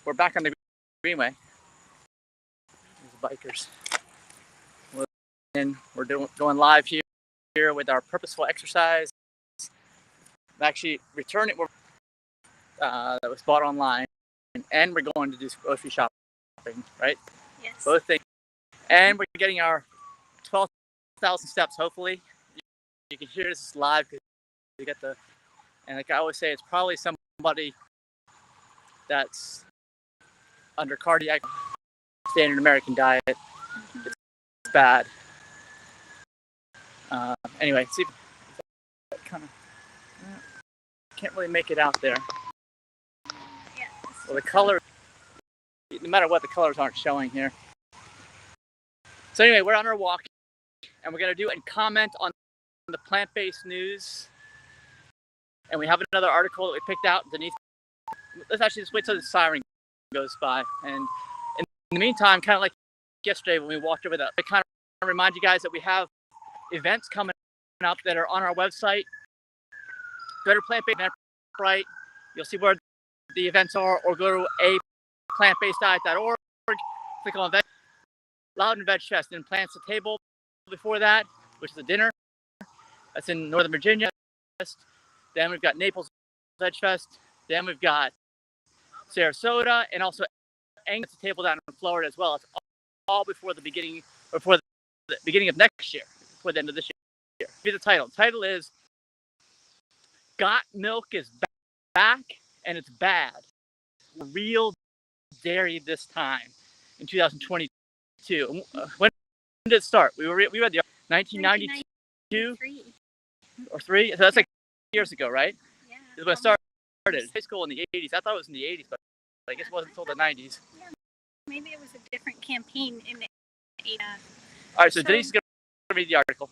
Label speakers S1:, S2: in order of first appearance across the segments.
S1: we're back on the Greenway. There's the bikers. And we're going live here with our purposeful exercise. I'm actually returning that was bought online, and we're going to do grocery shopping, right?
S2: Yes.
S1: Both things. And we're getting our 12,000 steps, hopefully. You can hear this live because you get the, and like I always say, it's probably somebody that's under cardiac standard American diet.
S2: Mm-hmm.
S1: It's bad. Anyway, see, kind of can't really make it out there.
S2: Yeah.
S1: Well, the color, no matter what, the colors aren't showing here. So anyway, we're on our walk, and we're gonna do and comment on the plant-based news. And we have another article that we picked out underneath. Let's actually just wait till the siren goes by. And in the meantime, kind of like yesterday when we walked over that, I kind of remind you guys that we have events coming up that are on our website. Go to plant-based Eventbrite. You'll see where the events are, or go to aPlantBasedDiet.org. Click on Veg, Loud and Veg Fest, and Plants at Table before that, which is a dinner. That's in Northern Virginia. Then we've got Naples Veg Fest. Then we've got Sarasota, and also Angus Table down in Florida as well. It's all before the beginning of next year, before the end of this year. Here's the title. The title is "Got Milk is Back and It's Bad. Real Dairy This Time" in 2022. When did it start? We read the 1992 or 3. So that's like years ago, right?
S2: Yeah.
S1: Is when it started. High school in the 80s. I thought it was in the 80s, but I guess it wasn't until the 90s.
S2: Yeah, maybe it was a different campaign in the 80s.
S1: All right, so Denise is going to read the article.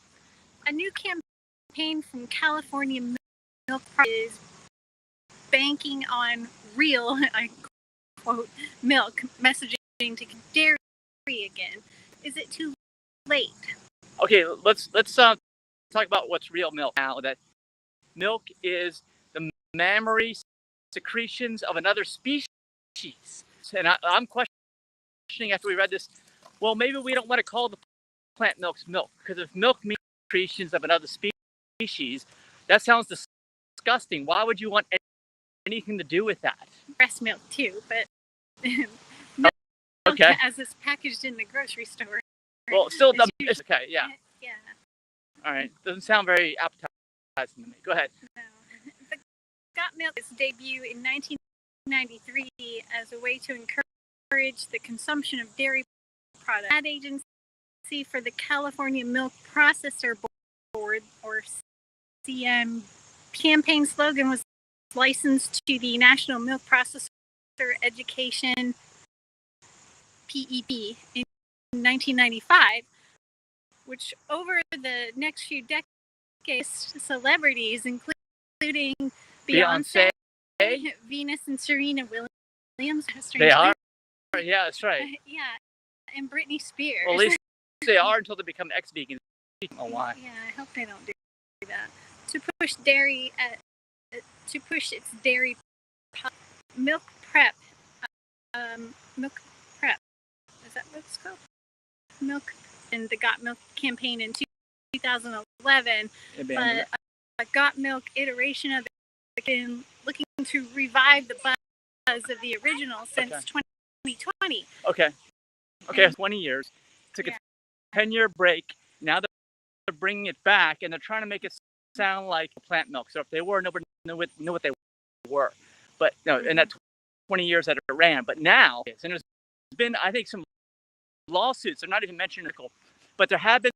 S2: A new campaign from California Milk is banking on real, I quote, milk messaging to dairy again. Is it too late? Okay,
S1: let's talk about what's real milk now. That milk is the mammary secretions of another species. And I'm questioning after we read this, well, maybe we don't want to call the plant milk, because if milk means secretions of another species, that sounds disgusting. Why would you want anything to do with that?
S2: Breast milk too, but milk
S1: okay.
S2: As it's packaged in the grocery store.
S1: Well, still, it's okay, yeah.
S2: Yeah.
S1: All right, doesn't sound very appetizing to me. Go ahead.
S2: No. The Got Milk's debut in 1993 as a way to encourage the consumption of dairy products. Ad agency for the California Milk Processor Board, or CM, campaign slogan was licensed to the National Milk Processor Education PEP in 1995, which over the next few decades, celebrities including Beyonce, Venus and Serena Williams.
S1: They are? Yeah, that's right.
S2: Yeah, and Britney Spears.
S1: Well, at least they are until they become ex-vegans. Oh, why?
S2: Yeah, I hope they don't do that. To push dairy, to push its dairy, milk prep. Milk prep. Is that what it's called? Milk. And the Got Milk campaign in 2011. But a Got Milk iteration of it been looking to revive the buzz of the original since 2020.
S1: Okay, 20 years. Took a 10-year break. Now they're bringing it back, and they're trying to make it sound like plant milk. So if they were, nobody knew what they were. But no, in that 20 years that it ran. But now, and there's been, I think, some lawsuits. They're not even mentioned in the article, but there have been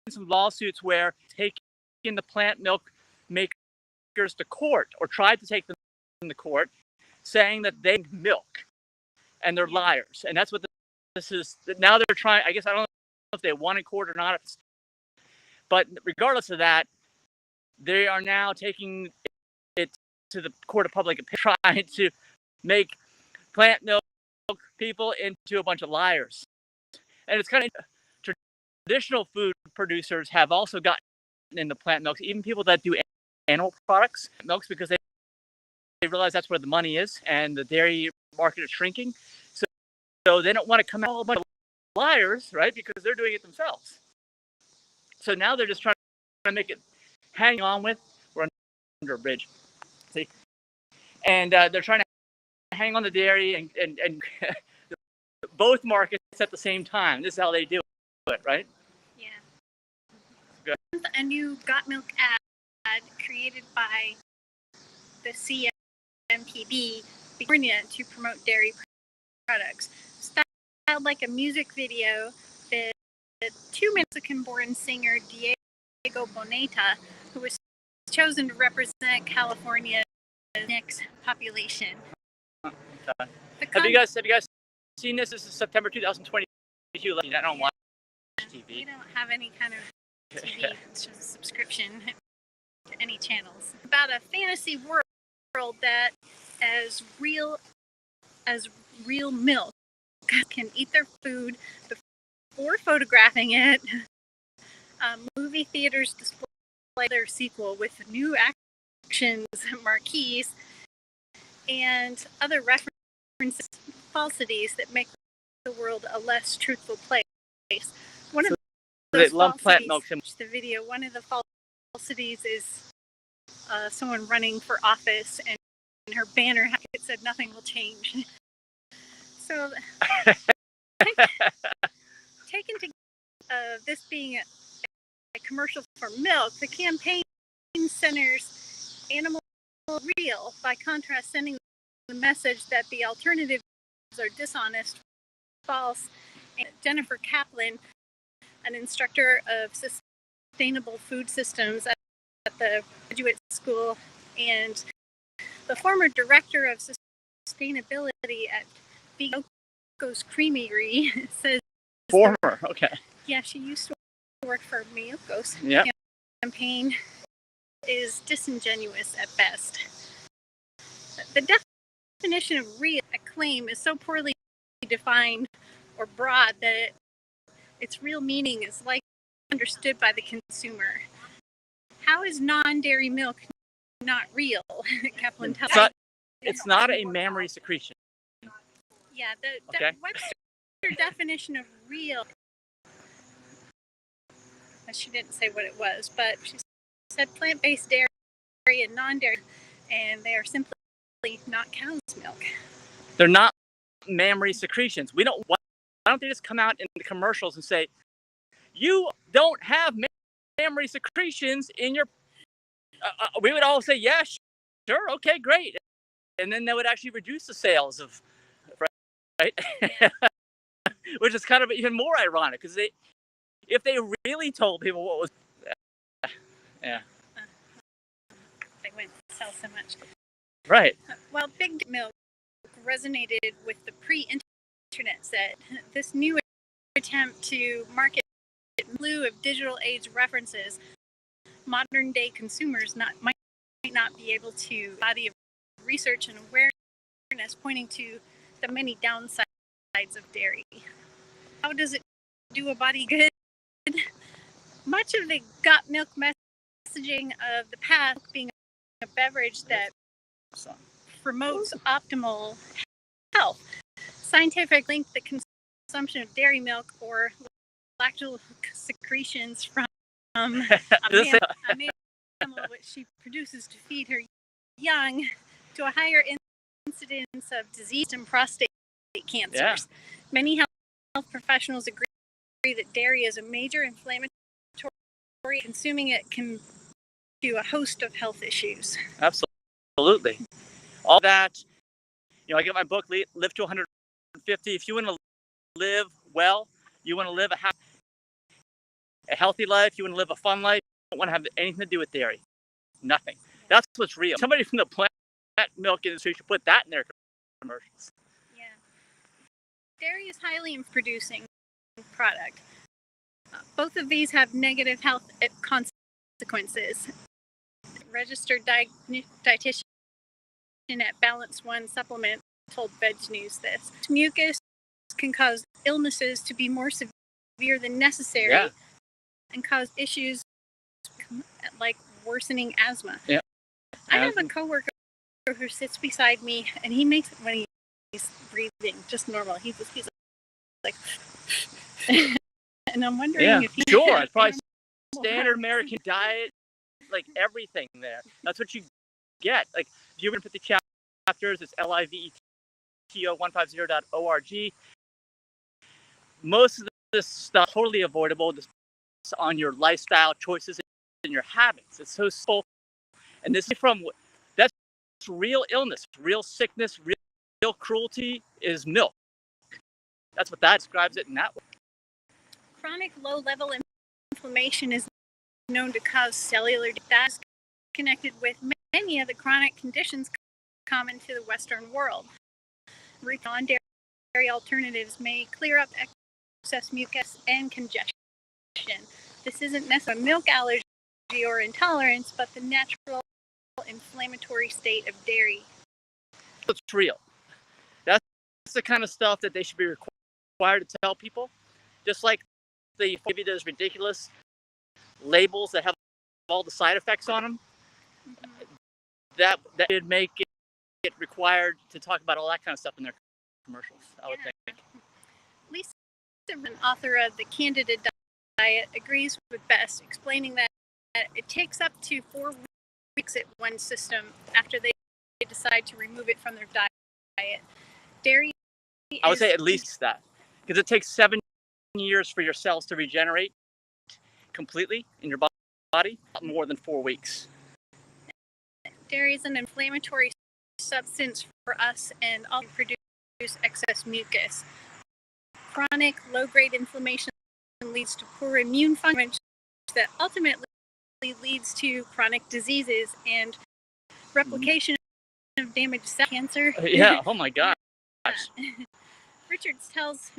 S1: some lawsuits where taking the plant milk makers to court, or tried to take them to court, saying that they milk and they're liars. And that's what this is. Now they're trying. I guess I don't know if they won in court or not. But regardless of that, they are now taking it to the court of public opinion, trying to make plant milk people into a bunch of liars. And it's kind of traditional food producers have also gotten into plant milks, even people that do animal products, milks, because they realize that's where the money is, and the dairy market is shrinking. So they don't want to come out a bunch of liars, right? Because they're doing it themselves. So now they're just trying to make it hang on with. We're under a bridge, see, and they're trying to hang on the dairy and both markets at the same time. This is how they do it, right?
S2: Yeah.
S1: Good.
S2: A new Got Milk ad created by the CMPB California to promote dairy products. Styled like a music video, the 2 Mexican-born singer Diego Boneta, who was chosen to represent California's next population.
S1: Okay. Have you guys seen this? This is September 2022. I don't watch TV.
S2: We don't have any kind of TV. It's just a subscription to any channels. About a fantasy world that as real milk can eat their food before photographing it. Movie theaters display their sequel with new actions, marquees, and other references, falsities that make the world a less truthful place. One of those falsities, the video, one of the falsities is someone running for office, and her banner it said "Nothing will change." So, taken to this being a commercial for milk, the campaign centers animal real, by contrast, sending the message that the alternatives are dishonest, false. And Jennifer Kaplan, an instructor of sustainable food systems at the graduate school and the former director of sustainability at Miyoko's Creamery, says
S1: former. Okay.
S2: Yeah, she used to work for Miyoko's.
S1: Yeah.
S2: Campaign is disingenuous at best. The definition of real, a claim, is so poorly defined or broad that its real meaning is likely understood by the consumer. How is non-dairy milk not real? Kaplan tells us.
S1: It's not a mammary secretion.
S2: Yeah, the Webster definition of real, she didn't say what it was, but she said plant-based dairy and non-dairy, and they are simply not cow's milk.
S1: They're not mammary secretions. Why don't they just come out in the commercials and say, you don't have mammary secretions in your... we would all say, yeah, sure, okay, great. And then that would actually reduce the sales of... Right?
S2: Yeah.
S1: Which is kind of even more ironic, because if they really told people what was... Yeah.
S2: They wouldn't sell so much.
S1: Right.
S2: Well, Big Milk resonated with the pre-internet set. This new attempt to market in lieu of digital age references, modern day consumers might not be able to body of research and awareness pointing to the many downsides of dairy. How does it do a body good? Much of the Got Milk messaging of the past being a beverage that promotes optimal health. Scientific link the consumption of dairy milk or lactose secretions from a mammal which she produces to feed her young to a higher incidence of disease and prostate cancers.
S1: Yeah.
S2: Many health professionals agree that dairy is a major inflammatory. Consuming it can do a host of health issues.
S1: Absolutely. All that, I get my book, Live to 150. If you want to live well, you want to live a healthy life, you want to live a fun life, you don't want to have anything to do with dairy. Nothing. That's what's real. Somebody from the plant milk industry should put that in their commercials.
S2: Yeah. Dairy is highly producing product. Both of these have negative health consequences. Registered dietitian at Balance One Supplement told Veg News this. Mucus can cause illnesses to be more severe than necessary and cause issues like worsening asthma.
S1: Yeah.
S2: I have a coworker who sits beside me, and he makes, when he breathing just normal. He's like, and I'm wondering if he's
S1: sure. It's probably standard American diet, like everything there. That's what you get. Like, if you put the chapters, it's liveto150.org. Most of this stuff totally avoidable just on your lifestyle choices and your habits. It's so simple. And this is that's real illness, real sickness, real cruelty is milk. That's what that describes it in that way.
S2: Chronic low-level inflammation is known to cause cellular death. That's connected with many of the chronic conditions common to the Western world. Non-dairy alternatives may clear up excess mucus and congestion. This isn't necessarily a milk allergy or intolerance, but the natural inflammatory state of dairy.
S1: It's real. That's the kind of stuff that they should be required to tell people. Just like they give you those ridiculous labels that have all the side effects on them. Mm-hmm. That would make it required to talk about all that kind of stuff in their commercials, I would think.
S2: Lisa, an author of The Candida Diet, agrees with Best, explaining that it takes up to 4 weeks at one system after they decide to remove it from their diet. Dairy
S1: I would say at least that, because it takes 7 years for your cells to regenerate completely in your body, more than 4 weeks.
S2: Dairy is an inflammatory substance for us and also produce excess mucus. Chronic low-grade inflammation leads to poor immune function that ultimately leads to chronic diseases and replication of damaged cell cancer.
S1: Yeah, oh my gosh.
S2: Richards tells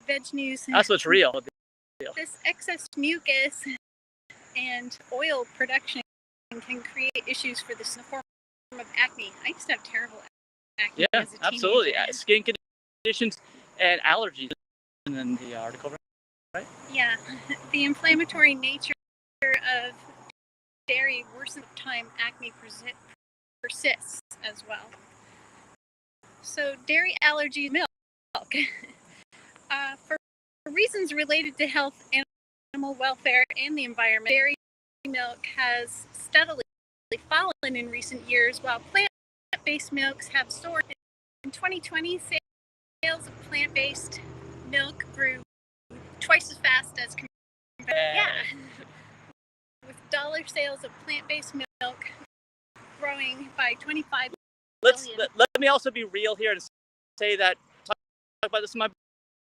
S2: Veg News
S1: that's what's real.
S2: This excess mucus and oil production can create issues for this form of acne. I used to have terrible acne as a teenager.
S1: Absolutely. Skin conditions and allergies in the article, right?
S2: Yeah. The inflammatory nature of dairy worsens with time. Acne persists as well. So dairy allergy milk. For reasons related to health, animal welfare, and the environment, dairy milk has steadily fallen in recent years, while plant-based milks have soared. In 2020, sales of plant-based milk grew twice as fast as with dollar sales of plant-based milk growing by 25 billion.
S1: Let me also be real here and say that, talk about this in my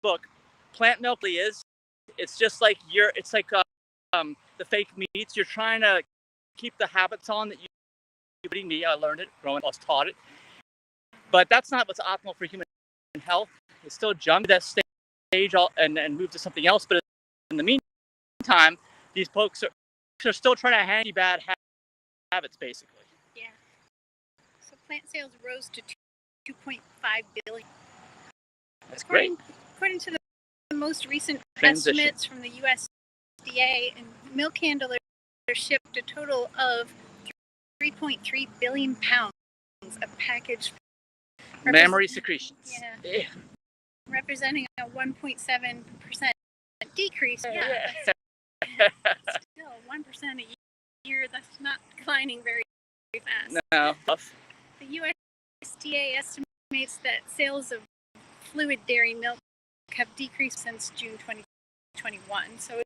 S1: book, plant milk it's just like the fake meats. You're trying to keep the habits on that you've eating meat. I learned it growing up, I was taught it. But that's not what's optimal for human health. It's still jump to that stage and move to something else. But in the meantime, these folks are still trying to hang bad habits, basically.
S2: Yeah. So plant sales rose to 2.5 billion.
S1: That's great.
S2: According to the most recent estimates from the USDA, and milk handlers shipped a total of 3.3 billion pounds of packaged
S1: mammary secretions.
S2: Yeah. Representing a 1.7% decrease. Yeah. Still 1% a year. That's not declining very fast.
S1: No.
S2: The USDA estimates that sales of fluid dairy milk have decreased since June 2021. So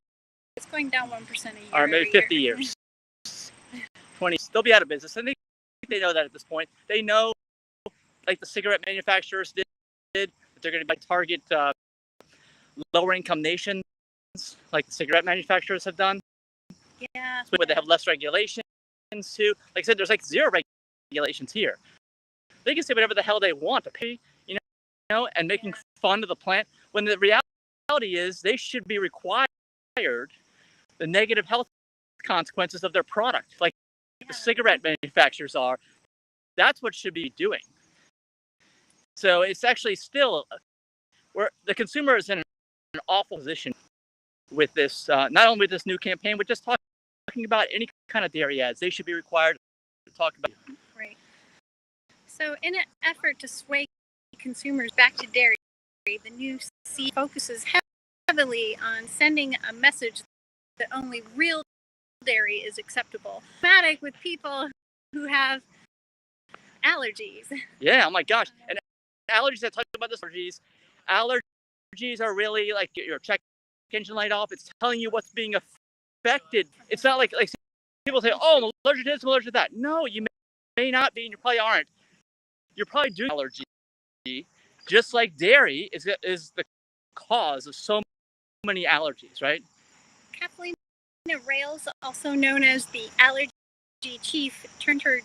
S2: it's going down 1% a year.
S1: Or maybe 50 years. 20. They'll be out of business. I think they know that at this point. They know, like the cigarette manufacturers did, that they're going to target lower income nations, like the cigarette manufacturers have done.
S2: Yeah.
S1: Where they have less regulations too. Like I said, there's like zero regulations here. They can say whatever the hell they want to pay, and making fun of the plant, when the reality is they should be required the negative health consequences of their product, like the cigarette manufacturers are. That's what should be doing. So it's actually still where the consumer is in an awful position with this, not only with this new campaign, but just talking about any kind of dairy ads. They should be required to talk about.
S2: Right. So in an effort to sway consumers back to dairy. The new C focuses heavily on sending a message that only real dairy is acceptable. Problematic with people who have allergies.
S1: Yeah, oh my gosh. And allergies, I talked about this. Allergies are really like your check engine light off. It's telling you what's being affected. It's not like people say, oh, I'm allergic to this, I'm allergic to that. No, you may not be, and you probably aren't. You're probably doing allergy. Just like dairy is the cause of so many allergies, right?
S2: Kathleen Rails, also known as the allergy chief, turned her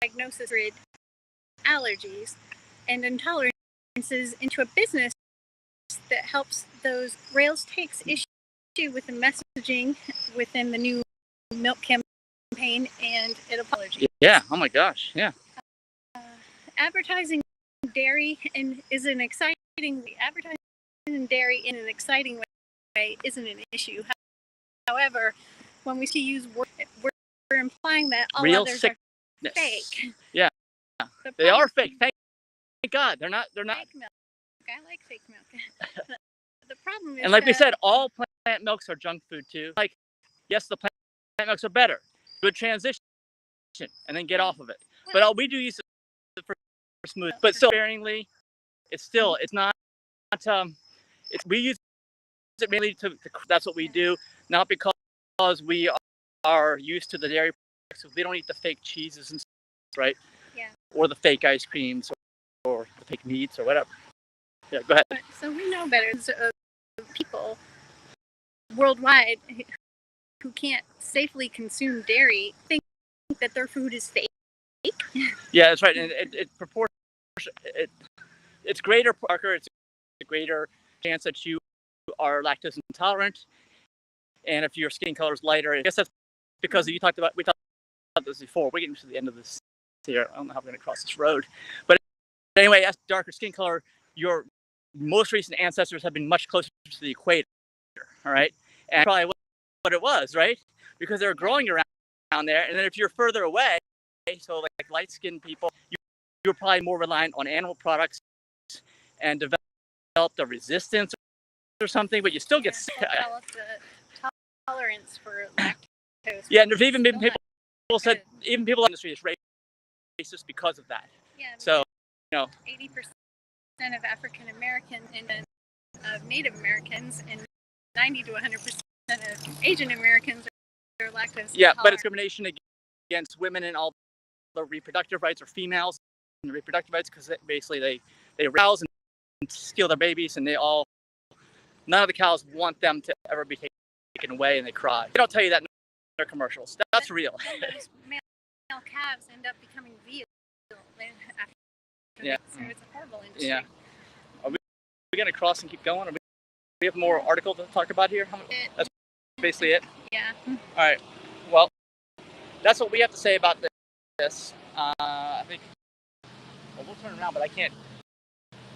S2: diagnosis with allergies and intolerances into a business that helps those. Rails takes issue with the messaging within the new milk campaign and it apologizes.
S1: Yeah, oh my gosh, yeah.
S2: Advertising dairy is an exciting advertising dairy in an exciting way isn't an issue. However, when we use words, we're implying that all
S1: real
S2: others
S1: sickness
S2: are fake.
S1: Yeah, they are fake. Thank God, they're not.
S2: Fake milk. I like fake milk. The problem is,
S1: and like we said, all plant milks are junk food too. Like, yes, the plant milks are better, good transition, and then get off of it. But all we do use it for smooth, but still sparingly. It's not. We use it mainly to. That's what we do, not because we are used to the dairy products. So we don't eat the fake cheeses and stuff, right?
S2: Yeah.
S1: Or the fake ice creams, or the fake meats, or whatever. Yeah, go ahead.
S2: So we know better. People worldwide who can't safely consume dairy think that their food is fake.
S1: Yeah, that's right. And it's greater, Parker. It's a greater chance that you are lactose intolerant, and if your skin color is lighter, I guess that's because we talked about this before. We're getting to the end of this here. I don't know how we're going to cross this road, but anyway, as darker skin color, your most recent ancestors have been much closer to the equator. All right, and probably what it was, right? Because they were growing around there, and then if you're further away, so like light-skinned people, you're probably more reliant on animal products and developed a resistance or something, but you still get sick.
S2: Developed a tolerance for lactose.
S1: Yeah, and there's even been people said, even people in the industry is racist because of that.
S2: Yeah.
S1: So,
S2: 80% of African Americans and of Native Americans and 90 to 100% of Asian Americans are lactose intolerant.
S1: But discrimination against women and all the reproductive rights, or females and the reproductive rights, because basically they arouse and steal their babies, and none of the cows want them to ever be taken away, and they cry. They don't tell you that in their commercials. That's real.
S2: Those male calves end up becoming veal.
S1: Yeah.
S2: So it's a horrible industry.
S1: Yeah. Are we going to cross and keep going? Or we have more article to talk about here? That's basically it?
S2: Yeah.
S1: All right. Well, that's what we have to say about this. I think, well, we'll turn around, but I can't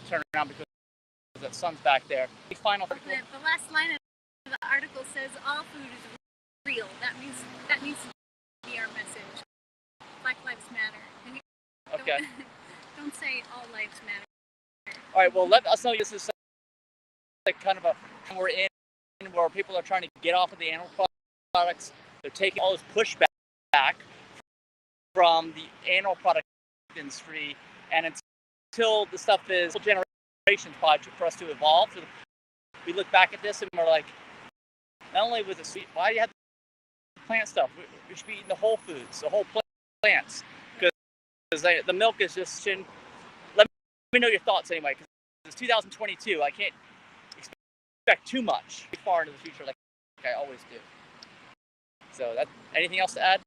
S1: turn around because that sun's back there. The final article.
S2: The last line of the article says all food is real. That needs to be our message. Black lives matter.
S1: Okay.
S2: Don't say all lives matter.
S1: All right. Well, let us know this is like kind of we're in where people are trying to get off of the animal products. They're taking all this pushback from the animal product industry, and until the stuff is generations probably for us to evolve. So we look back at this and we're like, not only was it sweet, why do you have the plant stuff? We should be eating the whole foods, the whole plants, because the milk is just. Let me know your thoughts anyway, because it's 2022. I can't expect too much far into the future like I always do. So, anything else to add?